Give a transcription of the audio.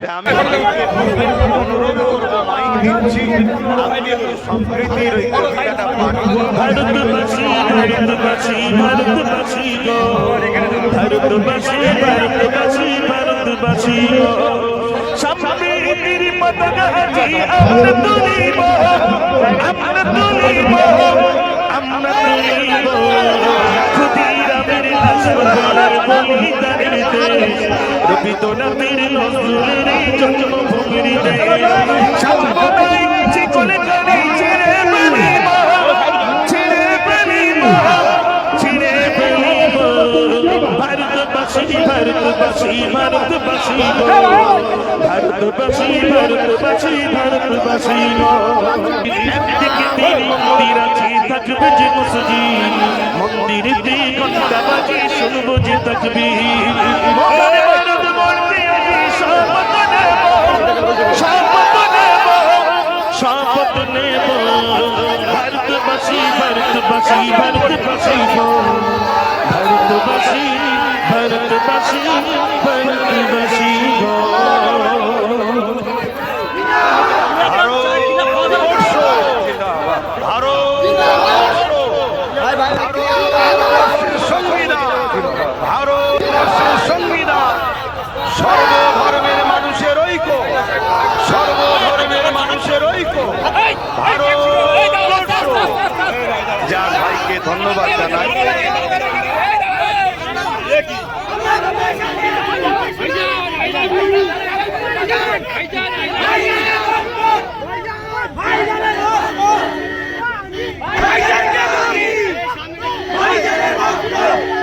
আমি অনুরোধ করবো মাইক দিচ্ছি, আপনি একটু সম্প্রীতির ওই কবিতাটা পাঠ করুন। ভারতবাসী ভারতবাসী ভারতবাসী গো, ভারতবাসী ভারতবাসী ভারতবাসী গো, সম্প্রীতির পতাকা আজি আমরা তুলিব, আমরা তুলিব, আমরা তুলিব। ক্ষুদিরামের লাশবদলের বলিদানের দেশ, রবীন্দ্রনাথের নজরুলের জন্মভূমির দেশ। সাম্প্রদায়িক চিকলে কালি ছেড়ে ফেলিব, ছেড়ে ফেলিব, ছেড়ে ফেলিব। ভারতবাসী ভারতবাসী ভারতবাসী গো, ভারতবাসী ভারতবাসী ভারতবাসী গো। একদিকে তিন মন্দির আছে, থাকবে যে মসজিদ, মন্দিরেতে ঘন্টা বাজে শুনবো যে তাকবীর। ভারত বলতে আজি শপথ নেব, শপথ নেব, শপথ নেব। ভারতবাসী ভারতবাসী ভারতবাসী গো, ভারতবাসী ভারতবাসী ভারতবাসী গো। সর্বধর্মের মানুষের ঐক্য, সর্বধর্মের মানুষের ঐক্য ভারতবর্ষ। যার ভাইকে ধন্যবাদ জানাই। ভাইজানের